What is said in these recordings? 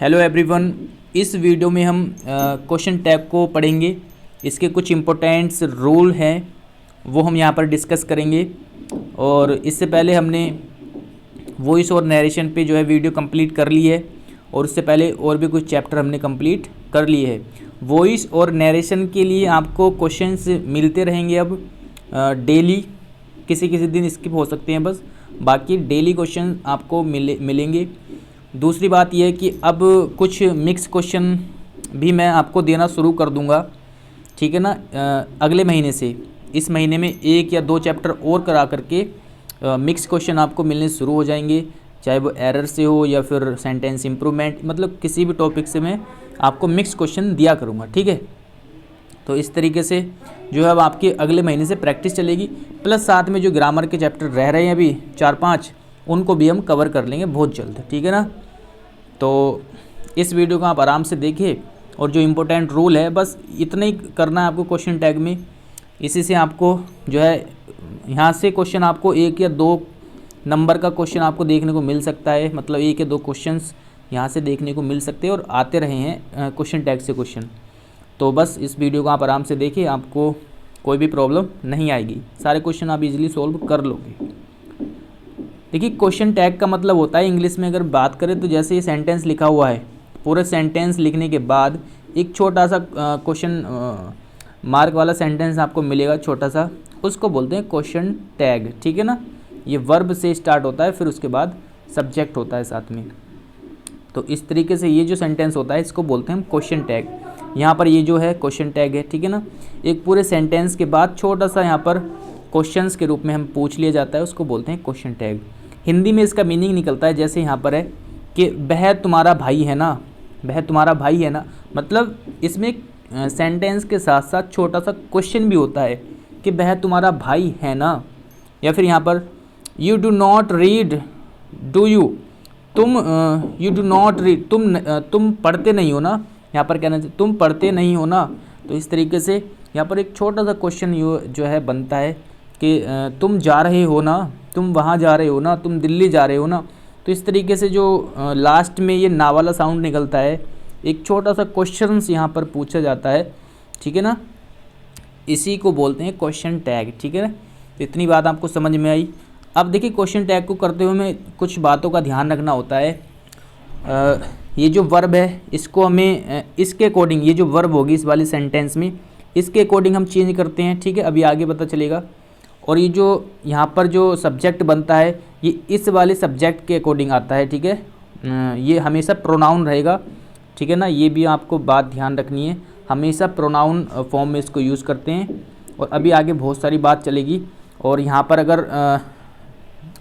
Hello everyone. इस video में हम क्वेश्चन टैग को पढ़ेंगे। इसके कुछ इम्पोर्टेंट्स रूल हैं वो हम यहाँ पर डिस्कस करेंगे। और इससे पहले हमने वॉइस और नरेशन पे जो है वीडियो कंप्लीट कर ली है, और उससे पहले और भी कुछ चैप्टर हमने कंप्लीट कर लिए है। वॉइस और नरेशन के लिए आपको क्वेश्चंस मिलते रहेंगे अब डेली। किसी किसी दिन स्किप हो सकते हैं, बस बाकी डेली क्वेश्चन आपको मिलेंगे। दूसरी बात यह है कि अब कुछ मिक्स क्वेश्चन भी मैं आपको देना शुरू कर दूंगा, ठीक है ना। अगले महीने से इस महीने में 1 या 2 चैप्टर और करा करके मिक्स क्वेश्चन आपको मिलने शुरू हो जाएंगे, चाहे वो एरर से हो या फिर सेंटेंस इम्प्रूवमेंट, मतलब किसी भी टॉपिक से मैं आपको मिक्स क्वेश्चन दिया करूँगा, ठीक है। तो इस तरीके से जो है अब आपके अगले महीने से प्रैक्टिस चलेगी, प्लस साथ में जो ग्रामर के चैप्टर रह रहे हैं अभी 4-5 उनको भी हम कवर कर लेंगे बहुत जल्द, ठीक है ना। तो इस वीडियो को आप आराम से देखिए, और जो इम्पोर्टेंट रूल है बस इतना ही करना है आपको क्वेश्चन टैग में। इसी से आपको जो है यहाँ से क्वेश्चन आपको 1 या 2 नंबर का क्वेश्चन आपको देखने को मिल सकता है, मतलब 1 या 2 क्वेश्चंस यहाँ से देखने को मिल सकते हैं, और आते रहे हैं क्वेश्चन टैग से क्वेश्चन। तो बस इस वीडियो को आप आराम से देखिए, आपको कोई भी प्रॉब्लम नहीं आएगी, सारे क्वेश्चन आप इजीली सॉल्व कर लोगे। देखिए क्वेश्चन टैग का मतलब होता है, इंग्लिश में अगर बात करें तो जैसे ये सेंटेंस लिखा हुआ है, पूरे सेंटेंस लिखने के बाद एक छोटा सा क्वेश्चन मार्क वाला सेंटेंस आपको मिलेगा छोटा सा, उसको बोलते हैं क्वेश्चन टैग, ठीक है ना। ये वर्ब से स्टार्ट होता है, फिर उसके बाद सब्जेक्ट होता है साथ में। तो इस तरीके से ये जो सेंटेंस होता है इसको बोलते हैं हम क्वेश्चन टैग। यहाँ पर ये जो है क्वेश्चन टैग है, ठीक है ना। एक पूरे सेंटेंस के बाद छोटा सा यहाँ पर क्वेश्चंस के रूप में हम पूछ लिया जाता है, उसको बोलते हैं क्वेश्चन टैग। हिंदी में इसका मीनिंग निकलता है जैसे यहाँ पर है कि वह तुम्हारा भाई है ना, वह तुम्हारा भाई है ना, मतलब इसमें सेंटेंस के साथ साथ छोटा सा क्वेश्चन भी होता है कि वह तुम्हारा भाई है ना। या फिर यहाँ पर you do not read, do you, तुम यू डू नॉट रीड, तुम पढ़ते नहीं हो ना, यहाँ पर कहना चाहिए तुम पढ़ते नहीं हो ना। तो इस तरीके से यहाँ पर एक छोटा सा क्वेश्चन जो है बनता है कि तुम जा रहे हो ना, तुम वहाँ जा रहे हो ना, तुम दिल्ली जा रहे हो ना। तो इस तरीके से जो लास्ट में ये ना वाला साउंड निकलता है, एक छोटा सा क्वेश्चन यहाँ पर पूछा जाता है, ठीक है ना। इसी को बोलते हैं क्वेश्चन टैग, ठीक है ना। तो इतनी बात आपको समझ में आई। अब देखिए क्वेश्चन टैग को करते हुए हमें कुछ बातों का ध्यान रखना होता है। ये जो वर्ब है इसको हमें इसके अकॉर्डिंग, ये जो वर्ब होगी इस वाली सेंटेंस में, इसके अकॉर्डिंग हम चेंज करते हैं, ठीक है। अभी आगे पता चलेगा। और ये जो यहाँ पर जो सब्जेक्ट बनता है ये इस वाले सब्जेक्ट के अकॉर्डिंग आता है, ठीक है। ये हमेशा प्रोनाउन रहेगा, ठीक है ना। ये भी आपको बात ध्यान रखनी है, हमेशा प्रोनाउन फॉर्म में इसको यूज़ करते हैं। और अभी आगे बहुत सारी बात चलेगी। और यहाँ पर अगर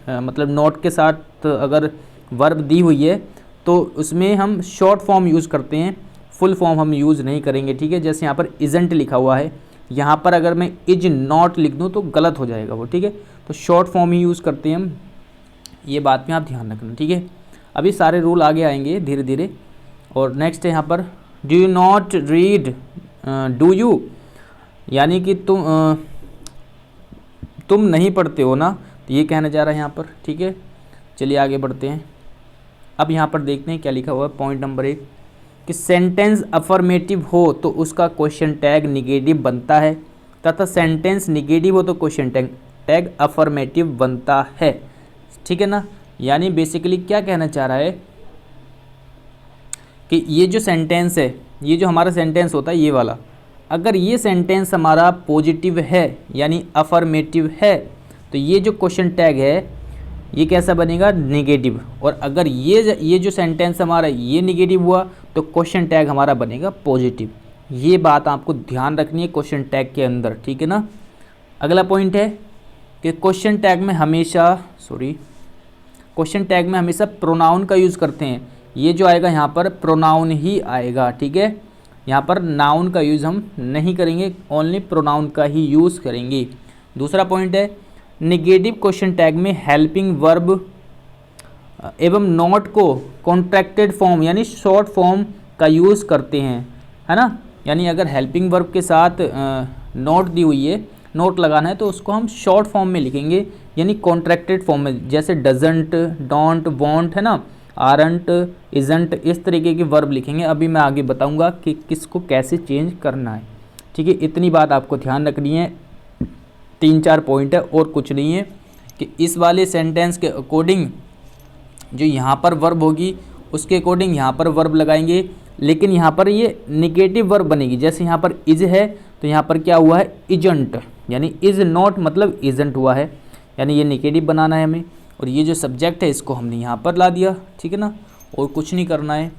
मतलब नोट के साथ अगर वर्ब दी हुई है तो उसमें हम शॉर्ट फॉर्म यूज़ करते हैं, फुल फॉर्म हम यूज़ नहीं करेंगे, ठीक है। जैसे यहाँ पर इज़ंट लिखा हुआ है, यहाँ पर अगर मैं इज नॉट लिख दूँ तो गलत हो जाएगा वो, ठीक है। तो शॉर्ट फॉर्म ही यूज़ करते हैं हम, ये बात में आप ध्यान रखना, ठीक है। अभी सारे रूल आगे आएंगे धीरे धीरे। और नेक्स्ट है यहाँ पर do you not read, do you, यानी कि तुम नहीं पढ़ते हो ना, तो ये कहना जा रहा है यहाँ पर, ठीक है। चलिए आगे बढ़ते हैं। अब यहाँ पर देखते हैं क्या लिखा हुआ है। पॉइंट नंबर 1 कि सेंटेंस अफर्मेटिव हो तो उसका क्वेश्चन टैग निगेटिव बनता है, तथा सेंटेंस निगेटिव हो तो क्वेश्चन टैग अफर्मेटिव बनता है, ठीक है ना। यानी बेसिकली क्या कहना चाह रहा है कि ये जो सेंटेंस है, ये जो हमारा सेंटेंस होता है ये वाला, अगर ये सेंटेंस हमारा पॉजिटिव है यानी अफर्मेटिव है तो ये जो क्वेश्चन टैग है ये कैसा बनेगा, नेगेटिव। और अगर ये जो सेंटेंस हमारा ये नेगेटिव हुआ तो क्वेश्चन टैग हमारा बनेगा पॉजिटिव। ये बात आपको ध्यान रखनी है क्वेश्चन टैग के अंदर, ठीक है ना। अगला पॉइंट है कि क्वेश्चन टैग में हमेशा प्रोनाउन का यूज़ करते हैं। ये जो आएगा यहाँ पर प्रोनाउन ही आएगा, ठीक है। यहाँ पर नाउन का यूज़ हम नहीं करेंगे, ओनली प्रोनाउन का ही यूज़ करेंगे। दूसरा पॉइंट है नेगेटिव क्वेश्चन टैग में हेल्पिंग वर्ब एवं नॉट को कॉन्ट्रैक्टेड फॉर्म यानी शॉर्ट फॉर्म का यूज़ करते हैं, है ना। यानी अगर हेल्पिंग वर्ब के साथ नोट दी हुई है, नोट लगाना है, तो उसको हम शॉर्ट फॉर्म में लिखेंगे यानी कॉन्ट्रैक्टेड फॉर्म में, जैसे डजंट, डोंट, वॉन्ट, है ना। आरंट, इजंट, इस तरीके के वर्ब लिखेंगे। अभी मैं आगे बताऊंगा कि किसको कैसे चेंज करना है। ठीक है, इतनी बात आपको ध्यान रखनी है। 3-4 पॉइंट है और कुछ नहीं है कि इस वाले सेंटेंस के अकॉर्डिंग जो यहाँ पर वर्ब होगी उसके अकॉर्डिंग यहाँ पर वर्ब लगाएंगे, लेकिन यहाँ पर ये निगेटिव वर्ब बनेगी। जैसे यहाँ पर इज है तो यहाँ पर क्या हुआ है, इजंट, यानी इज नॉट मतलब इजंट हुआ है, यानी ये निगेटिव बनाना है हमें। और ये जो सब्जेक्ट है इसको हमने यहाँ पर ला दिया, ठीक है ना, और कुछ नहीं करना है।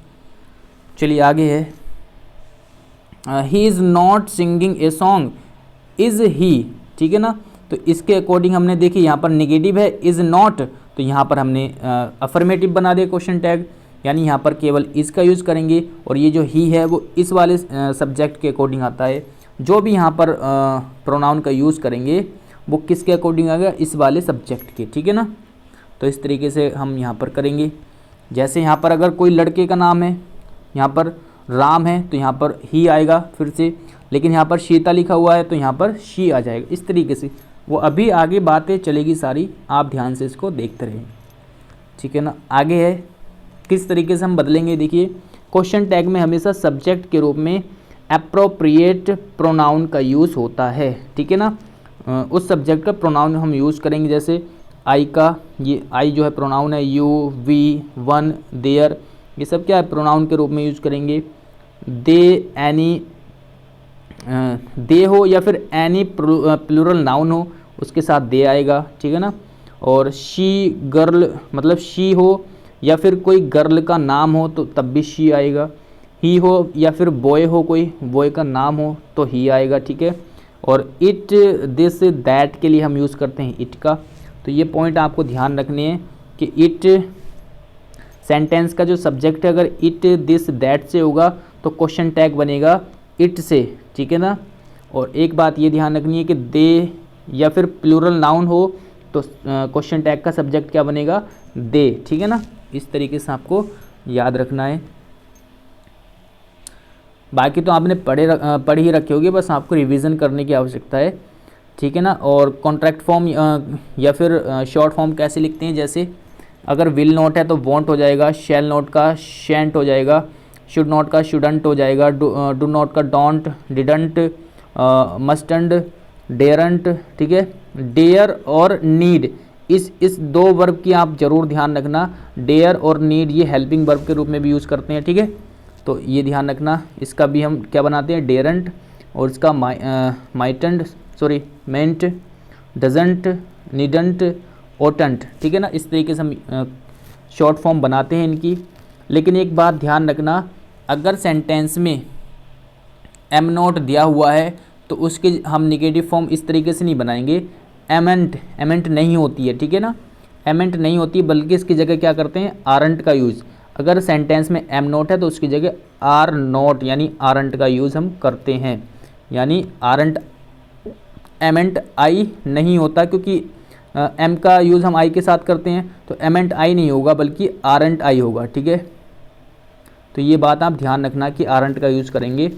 चलिए आगे है, he is not singing a song, is he, ठीक है ना। तो इसके अकॉर्डिंग हमने देखी यहाँ पर निगेटिव है इज़ नॉट, तो यहाँ पर हमने अफर्मेटिव बना दिया क्वेश्चन टैग, यानी यहाँ पर केवल इज़ का यूज़ करेंगे। और ये जो ही है वो इस वाले सब्जेक्ट के अकॉर्डिंग आता है। जो भी यहाँ पर प्रोनाउन का यूज़ करेंगे वो किसके अकॉर्डिंग आएगा, इस वाले सब्जेक्ट के, ठीक है ना। तो इस तरीके से हम यहाँ पर करेंगे। जैसे यहाँ पर अगर कोई लड़के का नाम है, यहाँ पर राम है तो यहाँ पर ही आएगा फिर से, लेकिन यहाँ पर सीता लिखा हुआ है तो यहाँ पर शी आ जाएगा। इस तरीके से वो अभी आगे बातें चलेगी सारी, आप ध्यान से इसको देखते रहें, ठीक है ना। आगे है किस तरीके से हम बदलेंगे, देखिए क्वेश्चन टैग में हमेशा सब्जेक्ट के रूप में एप्रोप्रिएट प्रोनाउन का यूज़ होता है, ठीक है ना। उस सब्जेक्ट का प्रोनाउन हम यूज़ करेंगे। जैसे आई का, ये आई जो है प्रोनाउन है, यू, वी, वन, देयर, ये सब क्या है प्रोनाउन के रूप में यूज़ करेंगे। दे, एनी, दे हो या फिर एनी प्लूरल नाउन हो उसके साथ दे आएगा, ठीक है ना। और शी, गर्ल मतलब शी हो या फिर कोई गर्ल का नाम हो तो तब भी शी आएगा। ही हो या फिर बॉय हो, कोई बॉय का नाम हो तो ही आएगा, ठीक है। और इट, दिस, दैट के लिए हम यूज़ करते हैं इट का। तो ये पॉइंट आपको ध्यान रखने हैं कि इट सेंटेंस का जो सब्जेक्ट है अगर इट, दिस, दैट से होगा तो क्वेश्चन टैग बनेगा इट से, ठीक है ना। और एक बात ये ध्यान रखनी है कि दे या फिर प्लूरल नाउन हो तो क्वेश्चन टैग का सब्जेक्ट क्या बनेगा, दे, ठीक है ना। इस तरीके से आपको याद रखना है। बाकी तो आपने पढ़ ही रखे होगे, बस आपको रिवीजन करने की आवश्यकता है, ठीक है ना। और कॉन्ट्रैक्ट फॉर्म या फिर शॉर्ट फॉर्म कैसे लिखते हैं, जैसे अगर विल नॉट है तो वॉन्ट हो जाएगा, शैल नॉट का शेंट हो जाएगा, शुड नॉट का शुडंट हो जाएगा, डू नॉट का डोंट, डिडंट, मस्टंड, डेयरंट, ठीक है। डेयर और नीड, इस दो वर्ब की आप जरूर ध्यान रखना। डेयर और नीड ये हेल्पिंग वर्ब के रूप में भी यूज़ करते हैं, ठीक है। तो ये ध्यान रखना, इसका भी हम क्या बनाते हैं, डेयरंट, और इसका माइटंट, सॉरी मेंट, डजंट, नीडंट, ओटंट, ठीक है ना। इस तरीके से हम शॉर्ट फॉर्म बनाते हैं इनकी। लेकिन एक बात ध्यान रखना, अगर सेंटेंस में एम नॉट दिया हुआ है तो उसके हम निगेटिव फॉर्म इस तरीके से नहीं बनाएंगे। एमेंट, एमेंट नहीं होती है, ठीक है ना, एमेंट नहीं होती है, बल्कि इसकी जगह क्या करते हैं, आरंट का यूज़। अगर सेंटेंस में एम नॉट है तो उसकी जगह आर नॉट यानी आरंट का यूज़ हम करते हैं। यानी आरंट, एमेंट आई नहीं होता, क्योंकि एम का यूज़ हम आई के साथ करते हैं, तो एमेंट आई नहीं होगा बल्कि आरंट आई होगा, ठीक है। तो ये बात आप ध्यान रखना कि आरंट का यूज़ करेंगे,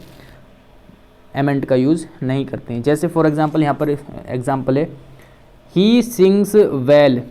एमेंट का यूज़ नहीं करते हैं। जैसे फॉर एग्जांपल यहाँ पर एग्जांपल है, he sings well,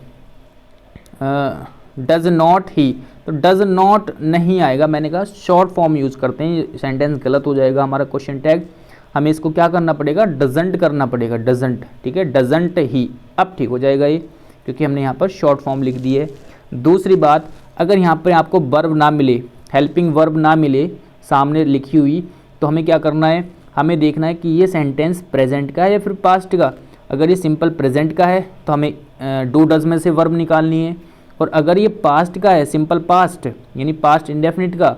does not ही, तो डज नॉट नहीं आएगा, मैंने कहा शॉर्ट फॉर्म यूज़ करते हैं, ये सेंटेंस गलत हो जाएगा हमारा क्वेश्चन टैग। हमें इसको क्या करना पड़ेगा, डजंट करना पड़ेगा, डजंट, ठीक है, डजंट ही, अब ठीक हो जाएगा ये, क्योंकि हमने यहाँ पर शॉर्ट फॉर्म लिख दी है। दूसरी बात, अगर यहाँ पर आपको वर्ब ना मिले, हेल्पिंग वर्ब ना मिले सामने लिखी हुई, तो हमें क्या करना है, हमें देखना है कि ये सेंटेंस प्रेजेंट का है या फिर पास्ट का। अगर ये सिंपल प्रेजेंट का है तो हमें डू डज में से वर्ब निकालनी है, और अगर ये पास्ट का है, सिंपल पास्ट यानी पास्ट इंडेफिनिट का,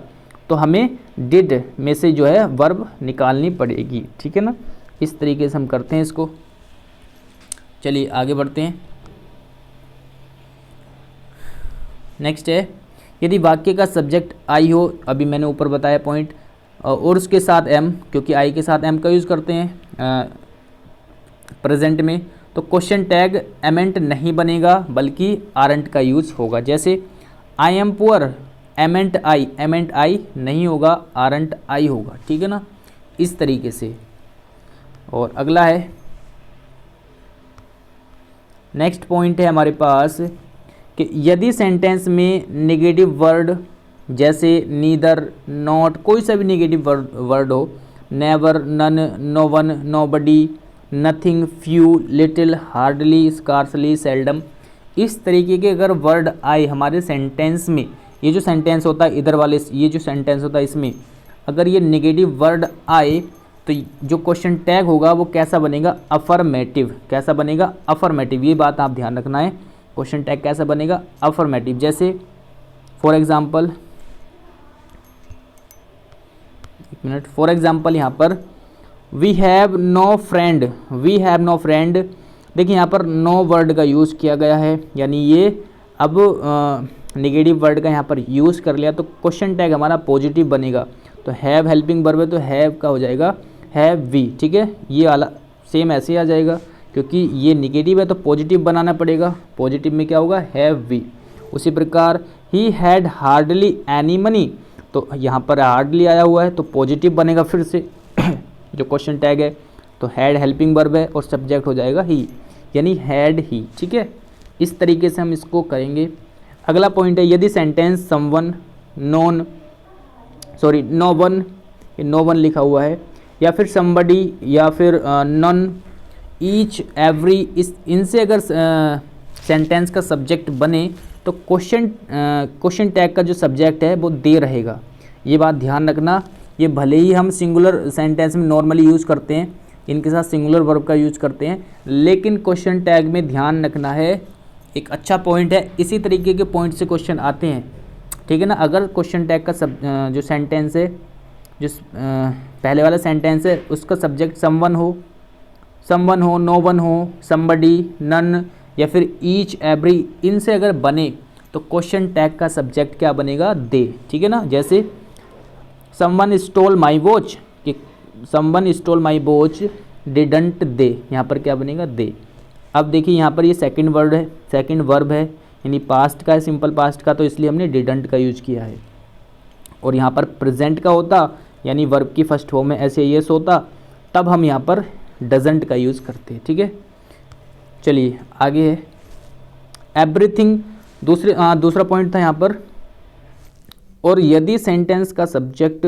तो हमें डिड में से जो है वर्ब निकालनी पड़ेगी, ठीक है ना। इस तरीके से हम करते हैं इसको। चलिए आगे बढ़ते हैं। नेक्स्ट है, यदि वाक्य का सब्जेक्ट आई हो, अभी मैंने ऊपर बताया पॉइंट, और उसके साथ एम, क्योंकि आई के साथ एम का यूज़ करते हैं प्रेजेंट में, तो क्वेश्चन टैग एमेंट नहीं बनेगा बल्कि आरंट का यूज़ होगा। जैसे आई एम पुअर, एमेंट आई नहीं होगा, आरंट आई होगा, ठीक है ना, इस तरीके से। और अगला है, नेक्स्ट पॉइंट है हमारे पास, कि यदि सेंटेंस में नेगेटिव वर्ड जैसे नीदर, नॉट, कोई सा भी नेगेटिव वर्ड हो, never, none, no one, nobody, nothing, few, little, hardly, scarcely, seldom, इस तरीके के अगर वर्ड आए हमारे सेंटेंस में, ये जो सेंटेंस होता है इधर वाले, ये जो सेंटेंस होता है इसमें अगर ये नेगेटिव वर्ड आए तो जो क्वेश्चन टैग होगा वो कैसा बनेगा, अफर्मेटिव। कैसा बनेगा, अफर्मेटिव। ये बात आप ध्यान रखना है, क्वेश्चन टैग कैसा बनेगा, अफर्मेटिव। जैसे फॉर एग्जांपल, एक मिनट, फॉर एग्जांपल यहाँ पर we have no friend, we have no friend, देखिए यहाँ पर नो वर्ड का यूज़ किया गया है, यानी ये अब नेगेटिव वर्ड का यहाँ पर यूज़ कर लिया तो क्वेश्चन टैग हमारा पॉजिटिव बनेगा। तो हैव हेल्पिंग वर्ब है तो हैव का हो जाएगा हैव वी, ठीक है। ये वाला सेम ऐसे ही आ जाएगा, क्योंकि ये नेगेटिव है तो पॉजिटिव बनाना पड़ेगा, पॉजिटिव में क्या होगा, हैव वी। उसी प्रकार ही हैड हार्डली एनी मनी, तो यहाँ पर हार्डली आया हुआ है तो पॉजिटिव बनेगा फिर से जो क्वेश्चन टैग है। तो हैड हेल्पिंग वर्ब है और सब्जेक्ट हो जाएगा ही, यानी हैड ही, ठीक है। इस तरीके से हम इसको करेंगे। अगला पॉइंट है, यदि sentence someone, none, sorry no one, no one लिखा हुआ है, या फिर समबडी, या फिर नन, ईच, एवरी, इस इनसे अगर सेंटेंस का सब्जेक्ट बने तो क्वेश्चन टैग का जो सब्जेक्ट है वो दे रहेगा। ये बात ध्यान रखना। ये भले ही हम सिंगुलर सेंटेंस में नॉर्मली यूज़ करते हैं, इनके साथ सिंगुलर वर्ब का यूज़ करते हैं, लेकिन क्वेश्चन टैग में ध्यान रखना है। एक अच्छा पॉइंट है, इसी तरीके के पॉइंट से क्वेश्चन आते हैं, ठीक है ना। अगर क्वेश्चन टैग का जो सेंटेंस है, जो पहले वाला सेंटेंस है उसका सब्जेक्ट समवन हो, नो वन हो, समबडी, नन, या फिर ईच, एवरी, इनसे अगर बने तो क्वेश्चन टैग का सब्जेक्ट क्या बनेगा, दे, ठीक है ना। जैसे समवन स्टोल माई वॉच, कि someone stole my watch didn't they, यहाँ पर क्या बनेगा, दे। अब देखिए यहाँ पर ये सेकंड वर्ड है, सेकंड वर्ब है, यानी पास्ट का है, सिंपल पास्ट का, तो इसलिए हमने डिडंट का यूज किया है। और यहाँ पर प्रेजेंट का होता, यानी वर्ब की फर्स्ट फॉर्म में ऐसे यस होता, तब हम यहाँ पर डजंट का यूज़ करते हैं, ठीक है। चलिए आगे है एवरीथिंग, दूसरा पॉइंट था यहाँ पर। और यदि सेंटेंस का सब्जेक्ट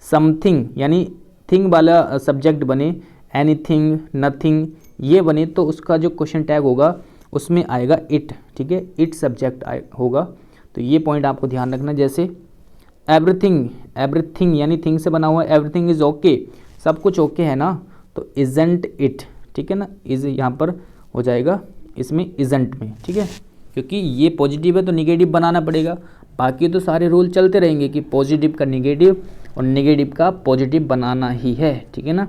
समथिंग यानी थिंग वाला सब्जेक्ट बने, एनीथिंग, नथिंग, ये बने, तो उसका जो क्वेश्चन टैग होगा उसमें आएगा इट, ठीक है, इट सब्जेक्ट होगा। तो ये पॉइंट आपको ध्यान रखना। जैसे एवरीथिंग, एवरीथिंग यानी थिंग से बना हुआ है, एवरीथिंग इज़ ओके, सब कुछ ओके है ना, तो इजंट इट, ठीक है ना, इज़ यहाँ पर हो जाएगा इसमें इजंट में, ठीक है, क्योंकि ये पॉजिटिव है तो निगेटिव बनाना पड़ेगा। बाकी तो सारे रूल चलते रहेंगे कि पॉजिटिव का निगेटिव और नेगेटिव का पॉजिटिव बनाना ही है, ठीक है ना।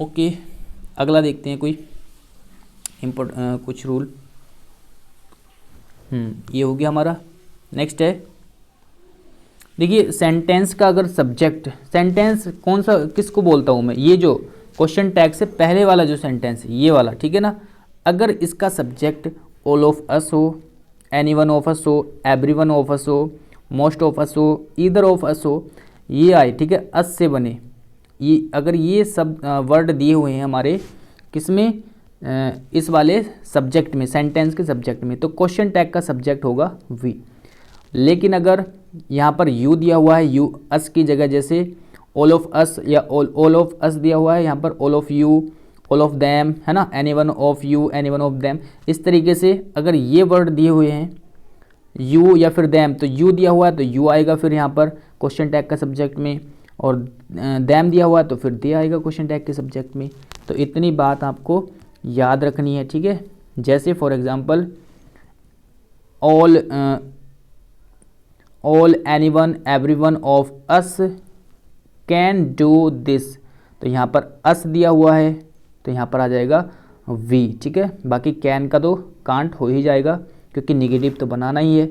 ओके, अगला देखते हैं कोई कुछ रूल। ये हो गया हमारा। नेक्स्ट है, देखिए सेंटेंस का अगर सब्जेक्ट, सेंटेंस कौन सा किसको बोलता हूँ मैं, ये जो क्वेश्चन टैग से पहले वाला जो सेंटेंस है ये वाला, ठीक है ना। अगर इसका सब्जेक्ट ऑल ऑफ अस हो, एनी वन ऑफ अस हो, एवरी वन ऑफ अस हो, मोस्ट ऑफ अस हो, ईदर ऑफ अस हो, ये आए, ठीक है, अस से बने, ये अगर ये सब वर्ड दिए हुए हैं हमारे किसमें, इस वाले सब्जेक्ट में, सेंटेंस के सब्जेक्ट में, तो क्वेश्चन टैग का सब्जेक्ट होगा वी। लेकिन अगर यहाँ पर यू दिया हुआ है, यू अस की जगह, जैसे ऑल ऑफ अस या ऑल ऑफ अस दिया हुआ है, यहाँ पर all of you, all of them, है ना, any one of you, any one of them, इस तरीके से अगर ये वर्ड दिए हुए हैं यू या फिर दैम, तो यू दिया हुआ है तो यू आएगा फिर यहाँ पर क्वेश्चन टैग का सब्जेक्ट में, और दैम दिया हुआ है तो फिर दे आएगा क्वेश्चन टैग के सब्जेक्ट में। तो इतनी बात आपको याद रखनी है, ठीक है। जैसे for example all any one every one of us can do this, तो यहाँ पर अस दिया हुआ है तो यहाँ पर आ जाएगा वी, ठीक है। बाकी कैन का तो कांट हो ही जाएगा क्योंकि निगेटिव तो बनाना ही है।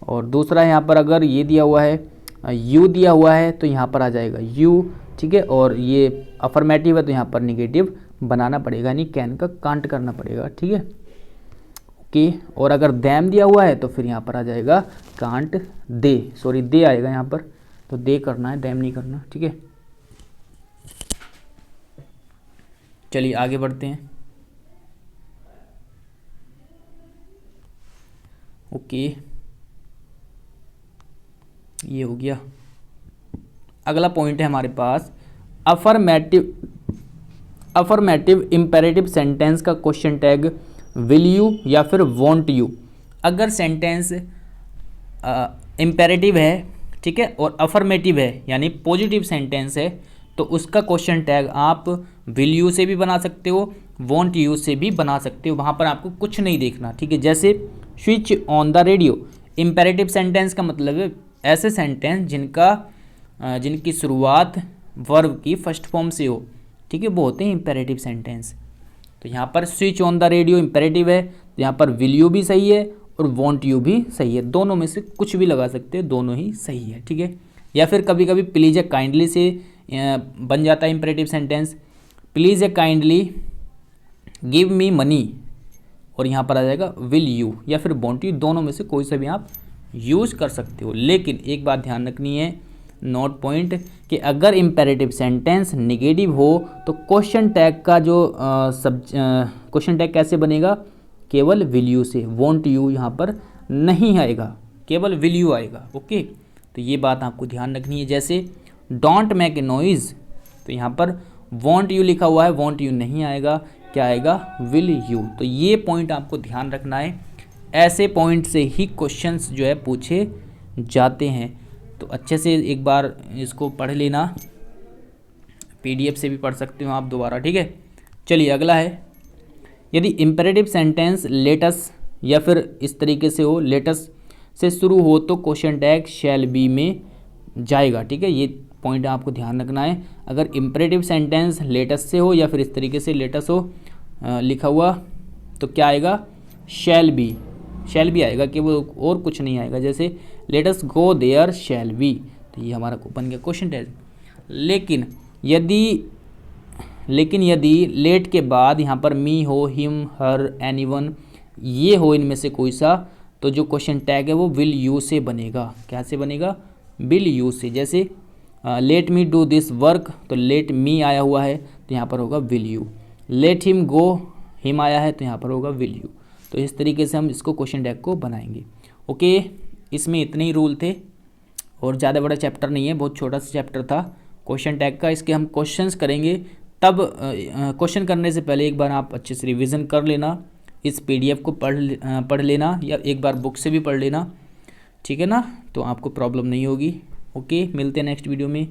और दूसरा यहाँ पर अगर ये दिया हुआ है, यू दिया हुआ है, तो यहाँ पर आ जाएगा यू, ठीक है। और ये अफर्मेटिव है तो यहाँ पर निगेटिव बनाना पड़ेगा, यानी कैन का कांट करना पड़ेगा, ठीक है, ओके। और अगर दैम दिया हुआ है तो फिर यहाँ पर आ जाएगा कांट दे, सॉरी दे आएगा यहाँ पर, तो दे करना है, दैम नहीं करना, ठीक है। चलिए आगे बढ़ते हैं। ओके, ये हो गया। अगला पॉइंट है हमारे पास अफर्मेटिव इम्पेरेटिव सेंटेंस का क्वेश्चन टैग विल यू या फिर वॉन्ट यू। अगर सेंटेंस इम्पेरेटिव है, ठीक है, और अफर्मेटिव है यानी पॉजिटिव सेंटेंस है, तो उसका क्वेश्चन टैग आप विल यू से भी बना सकते हो, वॉन्ट यू से भी बना सकते हो। वहाँ पर आपको कुछ नहीं देखना, ठीक है। जैसे switch on the radio, imperative sentence का मतलब है ऐसे सेंटेंस जिनकी शुरुआत वर्ब की फर्स्ट फॉर्म से हो, ठीक है, वो होते हैं इम्पेरेटिव सेंटेंस। तो यहाँ पर switch on the radio imperative है, तो यहाँ पर विल यू भी सही है और वॉन्ट यू भी सही है, दोनों में से कुछ भी लगा सकते हैं, दोनों ही सही है, ठीक है। या फिर कभी कभी प्लीज़ या काइंडली से बन जाता है इम्पेरेटिव सेंटेंस, प्लीज़ या काइंडली गिव मी मनी, और यहाँ पर आ जाएगा विल यू या फिर वॉन्ट यू, दोनों में से कोई सा भी आप यूज़ कर सकते हो। लेकिन एक बात ध्यान रखनी है, नोट पॉइंट, कि अगर इम्पेरेटिव सेंटेंस नेगेटिव हो तो क्वेश्चन टैग का जो क्वेश्चन टैग कैसे बनेगा, केवल विल यू से, वॉन्ट यू यहाँ पर नहीं आएगा, केवल विल यू आएगा। ओके, तो ये बात आपको ध्यान रखनी है। जैसे डोंट मेक ए नॉइज़, तो यहाँ पर वॉन्ट यू लिखा हुआ है, वॉन्ट यू नहीं आएगा, क्या आएगा, विल यू। तो ये पॉइंट आपको ध्यान रखना है, ऐसे पॉइंट से ही क्वेश्चंस जो है पूछे जाते हैं। तो अच्छे से एक बार इसको पढ़ लेना, पीडीएफ से भी पढ़ सकते हो आप दोबारा, ठीक है। चलिए अगला है, यदि इम्पेरेटिव सेंटेंस लेटस या फिर इस तरीके से हो, लेटस से शुरू हो तो क्वेश्चन टैग शैल बी में जाएगा, ठीक है। ये पॉइंट आपको ध्यान रखना है। अगर इम्पेरेटिव सेंटेंस लेटस से हो या फिर इस तरीके से लेटस हो लिखा हुआ, तो क्या आएगा, शैल बी आएगा, केवल और कुछ नहीं आएगा। जैसे let's go there shall be, तो ये हमारा बन गया क्वेश्चन टैग। लेकिन यदि लेट के बाद यहाँ पर मी हो, हिम, हर, एनीवन, ये हो इनमें से कोई सा, तो जो क्वेश्चन टैग है वो विल यू से बनेगा। क्या से बनेगा, विल यू से। जैसे let me do this work, तो लेट मी आया हुआ है, तो यहाँ पर होगा will you. Let him go, him आया है, तो यहाँ पर होगा विल यू। तो इस तरीके से हम इसको क्वेश्चन टैग को बनाएंगे। ओके, इसमें इतने ही रूल थे और ज़्यादा बड़ा चैप्टर नहीं है, बहुत छोटा सा चैप्टर था क्वेश्चन टैग का। इसके हम क्वेश्चंस करेंगे, तब क्वेश्चन करने से पहले एक बार आप अच्छे से रिवीजन कर लेना, इस पीडीएफ को पढ़ लेना या एक बार बुक से भी पढ़ लेना, ठीक है ना, तो आपको प्रॉब्लम नहीं होगी। ओके, मिलते हैं नेक्स्ट वीडियो में।